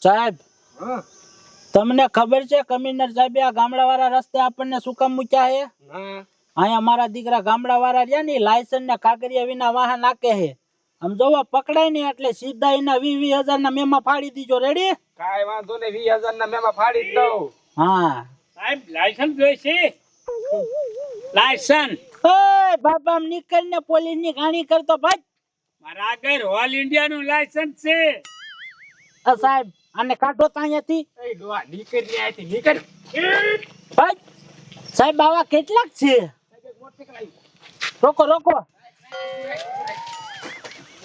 સાહેબ હા તમને ખબર છે કમિશનર સાહેબ આ ગામડા વાળા રસ્તે આપણને શું કામ મૂક્યા હે? હા અહીંયા મારા દીકરા ગામડા વાળા રહ્યા ને લાયસન્સ ને કાગળિયા વિના વાહન નાખે હે. આમ જોવા પકડાય ને એટલે સીધા એના 20,000 ના મેમાં ફાડી દીજો. રેડી? કાઈ વાંધો નહીં 20,000 ના મેમાં ફાડી જ દઉં. હા સાહેબ લાયસન્સ જોઈશે. લાયસન્સ ઓય બાબા નીકળ ને પોલીસ ની ગાણી કરતો ભાઈ. મારા આગળ ઓલ ઇન્ડિયા નું લાયસન્સ છે. સાહેબ આને કાઢો તો અહીંયાથી. એ ડોહા નીકળ ને આથી નીકળ. ભાઈ સાહેબ આવા કેટલાક છે? રોકો રોકો.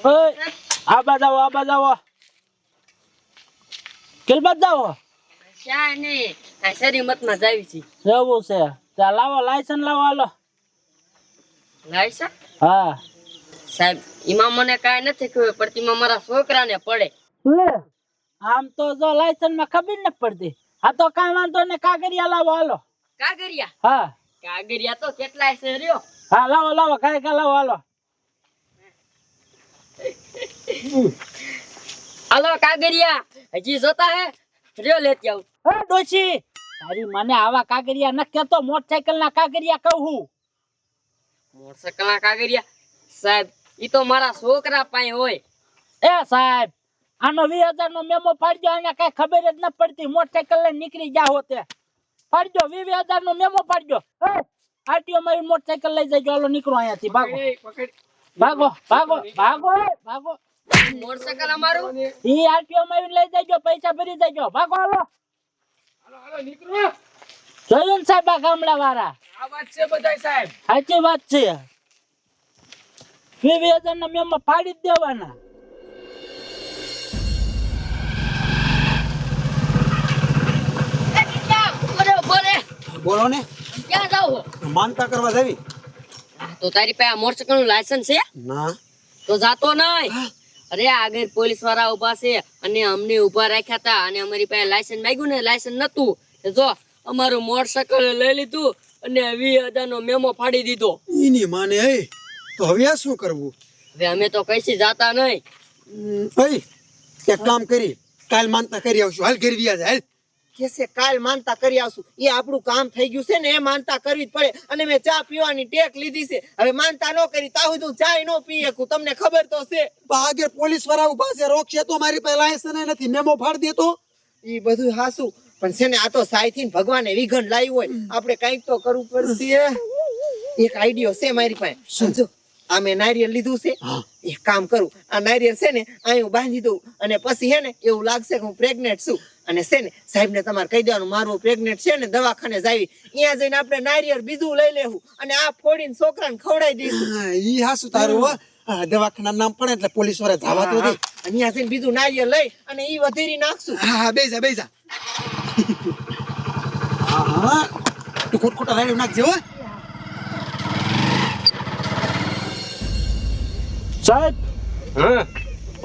ઓય આ બાજુ આવો, આ બાજુ આવો. કેલ બાજુ આવો. શા ને આ શરીમત માં જાવી છે. જવું છે. ચાલ લાવો લાયસન્સ લાવો હાલો. લાયસન્સ હા સાહેબ એમાં મને કાંઈ નથી ખબર પડતી, એમાં મારા છોકરાને પડે. લે આમ તો જો લાયસન્સ માં ખબર ન પડતી. આ તો કાંઈ વાંધો ને કાગળિયા લાવો હાલો. કાગરિયા હા કાગરિયા તો કેટલાય છે રહ્યો. હા લાવો લાવો કાંઈ લાવો હાલો. હાલો કાગરિયા હજી જોતા હે રહ્યો લેતી આવું. હે ડોશી તારી મને આવા કાગળિયા ન કહેતો, મોટરસાઇકલ ના કાગળિયા કહું. મોટરસાઇકલ ના કાગરિયા સાહેબ ઈ તો મારા છોકરા પાસે હોય. એ સાહેબ આનો 20,000 નો મેમો પાડજો. આને કઈ ખબર જ ન પડતી. મોટરસાઇકલ લઈને નીકળી જાઓ તે પાડજો. 20,000 નો મેમો પાડજો. આરટીઓ માં મોટરસાઇકલ લઈ જજો. હાલો નીકળો અહીંયાથી. ભાગો પકડ ભાગો ભાગો ભાગો ભાગો. મોટરસાઇકલ અમારું ઈ આરટીઓ માં લઈ જજો. પૈસા ભરી જજો. ભાગો હાલો. હાલો હાલો નીકળો. જોયું ને સાહેબ આ ગામડા વાળા? આ વાત છે બધાય સાહેબ. સાચી વાત છે. 20,000 ના મેમો પાડી જ દેવાના. બોલો ને, ક્યાં જાવ? માનતા કરવા જાવી? તો તારી પાસે મોટરસાઇકલ નું લાયસન્સ છે? ના. તો જાતો નહીં. અરે આગળ પોલીસ વાળા ઉભા છે અને અમને ઉભા રાખ્યા હતા અને અમારી પાસે લાયસન્સ માંગ્યું ને, લાયસન્સ નતું. જો અમારું મોટરસાઇકલ લઈ લીધું અને 20,000 નો મેમો ફાડી દીધો. ઈની માને એ તો હવે આ શું કરવું? હવે અમે તો કઈથી જાતા નહીં. ભાઈ એક કામ કરી, કાલ માનતા કરી આવશું. હાલ ઘેર વ્યા હાલ. કે છે કાલ માનતા કરી આવશું. એ આપણું કામ થઈ ગયું છે ને, એ માનતા કરવી જ પડે. અને મેં ચા પીવાની ટેક લીધી છે. હવે માનતા ન કરી તાહુ તું ચા નો પી શકું. તમને ખબર તો છે. આગળ પોલીસ વાળા ઉભા છે, રોકશે તો મારી પાસે લાયસન્સ નથી. મેમો ફાડી દેતો. એ બધું હાસું પણ છે ને, આ તો સાયથી ભગવાને વિઘન લાવ્યું હોય. આપણે કઈક તો કરવું પડશે. એક આઈડિયો છે મારી પાસે. સમજો આ મેં નારિયેળ લીધું છે. એક કામ કરું, આ નારિયેળ છે ને અહીં બાંધી દઉં અને પછી હે ને એવું લાગશે કે હું પ્રેગ્નેન્ટ છું. અને છે ને સાહેબ ને તમારે કહી દેવાનું મારું પ્રેગ્નેન્ટ છે ને, દવાખાને જાવી. અહીંયા જઈને આપણે નારિયેળ બીજું લઈ લેવું અને આ ફોડીને છોકરાને ખવડાવી દઈશું. હા, ઈ હાસું તારું હો. દવાખાના નામ પડે એટલે પોલીસ વાળા જવા તો દે. અહીંયા જઈને બીજું નારિયેળ લઈ અને ઈ વધેરી નાખશું. હા હા બેજા બેજા. હા હા તું ખોટખોટા રાડ્યું નાખજે હો. સાહેબ હા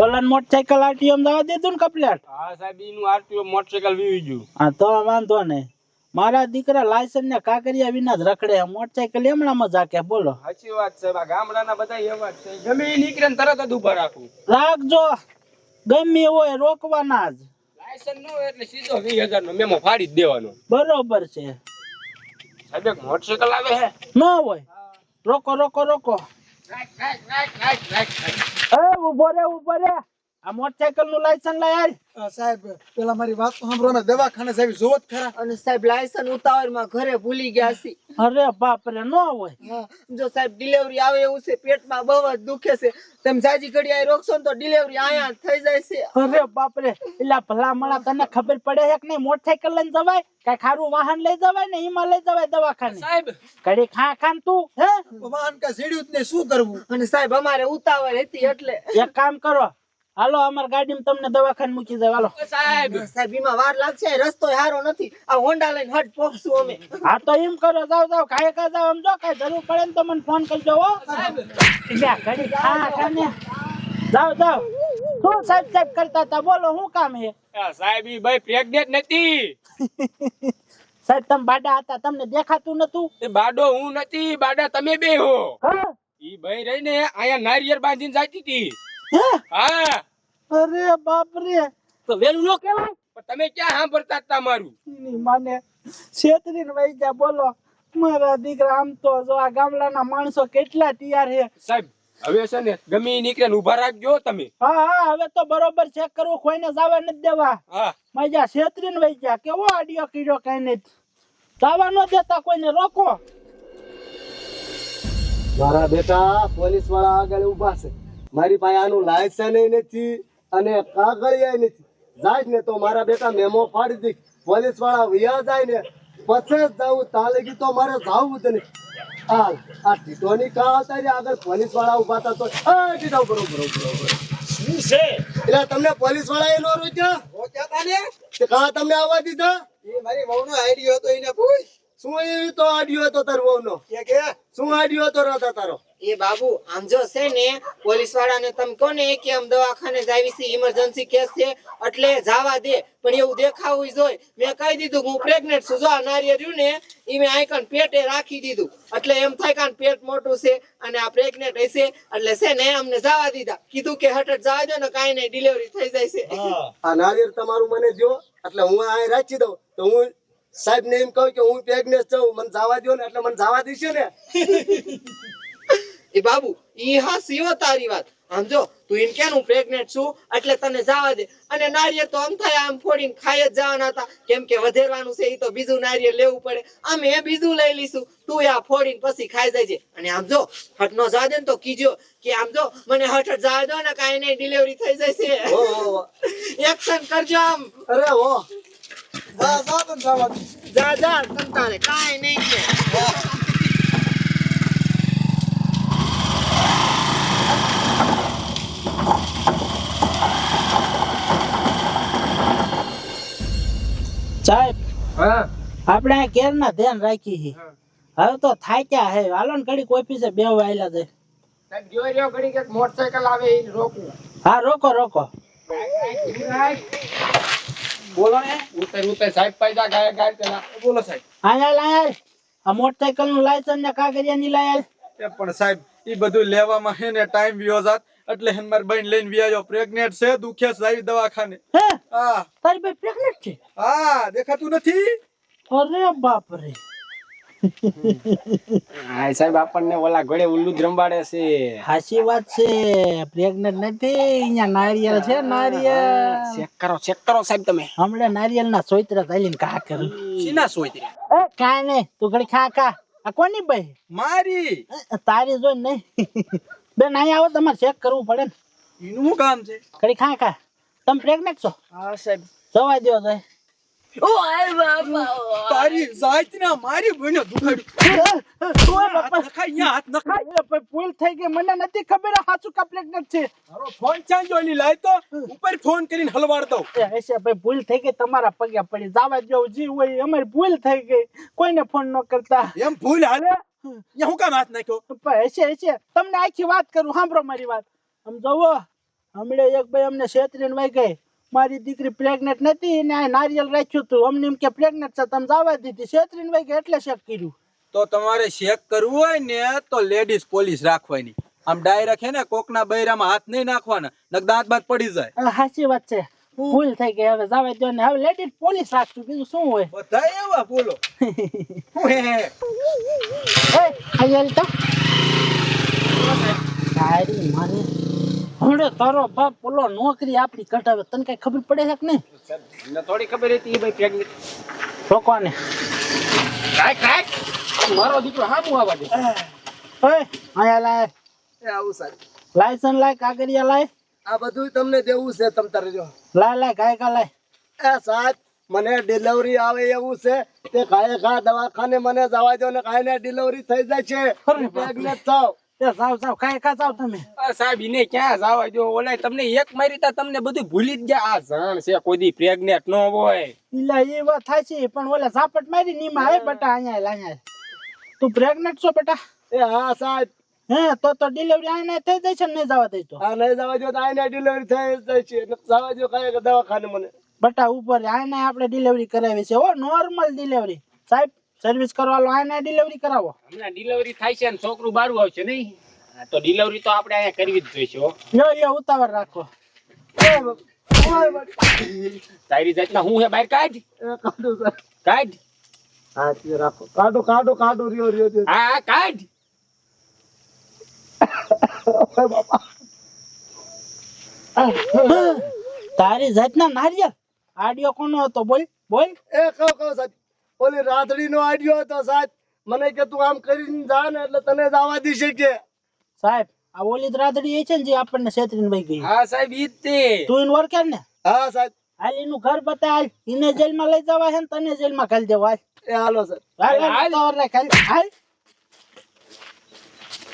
ઓલા મોટરસાઇકલ આરટીઓ માં જવા દીધું ને કમ્પ્લેટ? હા સાહેબ ઈનું આરટીઓ મોટરસાઇકલ વીવી ગયું. હા તો વાંધો નહીં. મારા દીકરા લાયસન્સ ને કાગળિયા વિના જ રખડે. મોટરસાઇકલ એમણા મજા કે બોલો. સાચી વાત છે. આ ગામડાના બધા એવા જ છે. ગમે ઈ નીકળે ને તરત જ ઉભા રાખું. રાખજો. ગમે હોય રોકવાના જ. લાયસન્સ ન હોય એટલે સીધો 20,000 નો મેમો ફાડી જ દેવાનો. બરોબર છે. સાહેબ એક મોટરસાઇકલ આવે હે. ન હોય રોકો રોકો રોકો. ઉભો રે ઉભો રે. આ મોટરસાઇકલ નું લાયસન્સ લઈ આય. સાહેબ પેલા મારી વાત તો સાંભળો ને, દવાખાને જાવી જોવો જ ખરા. અને સાહેબ લાયસન્સ ઉતાવળમાં ઘરે ભૂલી ગયા છે. અરે બાપ રે ન હોય. હા, જો સાહેબ ડિલિવરી આવે એવું છે, પેટમાં બહુ જ દુખે છે. તમે જાજી ઘડી અહીં રોકશો ને તો ડિલિવરી અહીંયા થઈ જાય છે. અરે બાપ રે. એલા ભલા મળા તને ખબર પડે છે કે નહીં? મોટરસાઇકલ લઈને જવાય? કઈ ખારું વાહન લઈ જવાય ને એમાં લઈ જવાય દવાખાને? સાહેબ ઘડી ખા ખાન તું હે. વાહન કા સીડ્યું જ ને શું કરવું? અને સાહેબ અમારે ઉતાવળ હતી એટલે. એક કામ કરો, હાલો અમાર ગાડીમાં તમને દવાખાને મૂકી જાય. હાલો સાહેબ સાહેબ એમાં વાર લાગશે. રસ્તો સારો નથી. આ હોન્ડા લઈને હટ પોખશું અમે. હા તો એમ કરો, જાવ જાવ ખાય કા જાવ. સમજો કઈ જરૂર પડે ને તો મને ફોન કરજો હો. લ્યા ઘડી ખા ખાને જાવ જાવ. શું સાહેબ સાહેબ કરતા હતા? બોલો શું કામ છે? સાહેબ ઈ ભાઈ પ્રેગ્નેન્ટ નથી. સાહેબ તમે બાડા હતા, તમને દેખાતું નતું? એ બાડો હું નથી, બાડા તમે બે હો. હા ઈ ભાઈ રહીને અહીંયા નારિયેળ બાંધીને જાતી હતી. હે? હા અરે બાપ રે. તો વેલું નો કહેવાય? પણ તમે ક્યાં સાંભળતા હતા મારું? એની માને છેતરીને વહી જા. બોલો મારા દીકરા, આમ તો જો આ ગામડાના માણસો કેટલા તૈયાર છે. સાહેબ હવે છે ને ગમે ઈ નીકળે ને ઊભા રાખજો તમે. હા હા, હવે તો બરોબર ચેક કરવું, કોઈને જવા નથી દેવા. હા મજા છેતરીને વહી જા. કેવો આડિયો કીડો કઈ નહીં, જવા ન દેતા કોઈને, રોકો. મારા બેટા પોલીસ વાળા આગળ ઉભા છે, મારી પાસે આનું લાયસન્સ નથી અને કાગળિયા નથી. જાય ને તો મારા બેટા મેમો ફાડી દે. પોલીસ વાળા વયા જાય ને પછી જ જાવું, તાલગી તો મારે જાવું જ નહીં. આ ટીટોની કા આવતા રે આગળ પોલીસ વાળા ઉભા હતા તો ટીટા બરોબર શું છે? એટલે તમને પોલીસ વાળા એ નો રોક્યા તે કા તમને આવવા દીધા? એ મારી વહુનો આઈડિયો હતો, એને પૂછ. શું એવી તો આડ્યો હતો તાર વહુનો? શું આડ્યો હતો રાતા તારો? એ બાબુ આમ જો છે ને પોલીસ વાળાને તમે કોને કે આમ દવાખાને જાવી છે, ઇમરજન્સી કેસ છે એટલે જવા દે, પણ એવું દેખાવું જોઈએ. મેં કહી દીધું હું પ્રેગ્નેન્ટ છું. જો આ નારિયેળ રહ્યું ને એ મેં આઈકન પેટે રાખી દીધું, એટલે એમ થાય કે પેટ મોટું છે અને આ પ્રેગ્નેન્ટ હશે, એટલે છે ને અમને જવા દીધા. કીધું કે હટટ જવા દો ને, કાંઈ નહીં, ડિલિવરી થઈ જાય છે. આ નારિયેળ તમારું મને દો એટલે હું આ રાખી દઉં. તો હું સાહેબ ને એમ કહું કે હું પ્રેગ્નેન્ટ છું, મને જવા દો ને, એટલે મને જવા દેશે ને? એ બાબુ ઈ હા સીવો તારી વાત. આમ જો તું એમ કે હું પ્રેગ્નેન્ટ છું એટલે તને જવા દે, અને નારિયેળ તો આમ થાય આમ ફોડીને ખાઈ જ જવાના હતા, કેમ કે વધેરવાનું છે, એ તો બીજું નારિયેળ લેવું પડે. અમે બીજું લઈ લઈશું, તું આ ફોડીને પછી ખાઈ જાય છે. અને આમ જો હટ નો જવા દે ને તો કીજો કે આમ જો મને હટ જવા દો ને, કાંઈ નહીં, ડિલિવરી થઈ જાય છે. એક્શન કરજો આમ. અરે હો જા જા તમતારે કાંઈ નહીં છે. સાહેબ હા આપણે આ કેર ના ધ્યાન રાખી છે. હવે તો થાક્યા હે, હાલો ને ઘડીક ઓફિસે બેહવા આયલા છે. સાહેબ જોઈ રહ્યો ઘડી કે મોટરસાયકલ આવે એ રોકવું. હા રોકો રોકો. બોલો ને. ઉતર ઉતર સાહેબ પૈસા ગાય ગાય પેલા બોલો સાહેબ. આયાલ આયાલ, આ મોટરસાયકલ નું લાયસન્સ ને કાગળિયા ની લાયાલ. પણ સાહેબ ઈ બધું લેવામાં હે ને ટાઈમ વ્યો જાત, એટલે હે મારી બહેન લઈને વ્યાજો. પ્રેગ્નેન્ટ છે, દુખે જાય દવાખાને. હે હા તારી ભાઈ પ્રેગ્નેન્ટ છે? હા, દેખાતું નથી? અરે બાપ રે. હા સાહેબ આપણને ઓલા ઘોડે ઉલ્લુ જ રંબાડે છે. હાચી વાત છે, પ્રેગ્નેન્ટ નથી. અહીંયા નારિયેળ છે, નારિયેળ. ચેક કરો સાહેબ તમે. હમણાં નારિયેળ ના સોયતરા ચાલીને કા કરું. શીના સોયત્રી? એ કાંઈ નહીં, તું ઘડી ખા ખા. આ કોની ભાઈ? મારી. તારી જોઈ નહીં. બેન અહીંયા આવો, તમારે ચેક કરવું પડે ને. એનું શું કામ છે? ઘડી ખા ખા. તમે પ્રેગ્નેન્ટ છો? હા સાહેબ. જવા દો જાય. ઓ આય બાપા. તારી જાત ના મારી બહેને દુખાડ્યું. હાથ નખાય, અહીંયા હાથ નખાય. ભૂલ થઈ ગઈ, મને નથી ખબર સાચું કા પ્રેગ્નેન્ટ છે. મારો ફોન ચાંજો ની લાય તો ઉપર ફોન કરીને હલવાડ દઉં. હશે ભાઈ, ભૂલ થઈ ગઈ, તમારા પગે પડી. જવા દો, જી હોય, અમારી ભૂલ થઈ ગઈ. કોઈને ફોન ન કરતા. એમ ભૂલ હાલે? અહીંયા હું કામ હાથ નાખ્યો? હશે તમને આખી વાત કરું, સાંભળો મારી વાત. આમ જોવો, હમણાં એક ભાઈ અમને છેતરીને વહી ગઈ. મારી દીકરી પ્રેગ્નેન્ટ નથી ને આ નારિયેળ રાખ્યું હતું, અમને એમ કે પ્રેગ્નેન્ટ છે, તમે જવા દીધી. છેતરીને વહી ગઈ એટલે શેક કર્યું. તો તમારે ચેક કરવું હોય ને તો લેડીઝ પોલીસ રાખવાની. આમ ડાયરેક્ટ હે ને કોકના બૈરામાં હાથ નહીં નાખવાના, નક દાંત બાત પડી જાય. સાચી વાત છે, ભૂલ થઈ ગઈ. હવે જવા દો ને, હવે લેડીઝ પોલીસ રાખશું, બીજું શું હોય. બધા એવા બોલો. તારી માને હમણે તારો બાપ બોલો નોકરી આપડી કઢાવે, તને કઈ ખબર પડે છે કે નહીં? મને થોડી ખબર હતી ભાઈ પ્રેગ્નેન્ટ. રોકવાને મારો દીકરો હામું આવવા દે. ઓય આયા લાય, આવું સાહેબ. લાયસન્સ લાય, કાગળિયા લાય. આ બધું તમને દેવું છે, તમ તારે જો. લાય લાય, ગાય કા લાય. એ સાહેબ મને ડિલિવરી આવે એવું છે તે કાંઈ ઘા દવાખાને મને જવા દો ને, કાંઈ ને ડિલિવરી થઈ જાય છે. પ્રેગ્નેન્ટ થાવ. જાવ જાવ, કાંઈ કા જાવ તમે. સાહેબ એને ક્યાં જવા જો, ઓલા તમને એક મારી તા તમને બધું ભૂલી જ ગયા. આ જાણ છે કોઈ દી પ્રેગ્નેન્ટ ન હોય. ઇલા એ વાત થાય છે, પણ ઓલા ઝાપટ મારી નીમાં આવે બેટા. અહીંયા લાય, તું પ્રેગ્નેન્ટ છો બેટા? એ હા સાહેબ. હે તો ડિલિવરી આઈને થઈ જાય છે ને? નહીં જવા દે તો આ નહીં જવા દો તો આને ડિલિવરી થઈ જાય છે. જવા દો કાંઈ દવાખાને મને. બેટા ઉપર આઈને આપણે ડિલિવરી કરાવી છે. ઓ નોર્મલ ડિલિવરી. સાહેબ સર્વિસ કરવાનો આઈને ડિલિવરી કરાવો. હમણાં ડિલિવરી થાય છે ને છોકરું બારું આવશે નહીં, તો ડિલિવરી તો આપણે અહીંયા કરવી જ જોઈશે. યો ઉતાવળ રાખો. તારી જાતના હું હે બહાર કાઢ કાઢો સાહેબ કાઢ હા તે રાખો કાઢો કાઢો કાઢો રહ્યો રહ્યો રહ્યો. હા હા, કાઢ તારી જાતના નારિયેળ આડિયો કોનો હતો બોલ બોલ એ કહો સાહેબ ઓલી રાધડીનો આઈડિયો હતો સાહેબ મને કે તું આમ કરીને જા ને એટલે તને જ આવવા દીશે કે સાહેબ આ ઓલી રાધડી એ છે ને જે આપણને છેતરીને વહી ગઈ હા સાહેબ ઈ જ તે તું એને ઓળખે ને હા સાહેબ હાલ એનું ઘર બતા હાલ એને જેલમાં લઈ જવા છે ને તને જેલમાં ઘાલી દેવા હાલ એ હાલો સાહેબ હાલ હાલ હાલ હાલ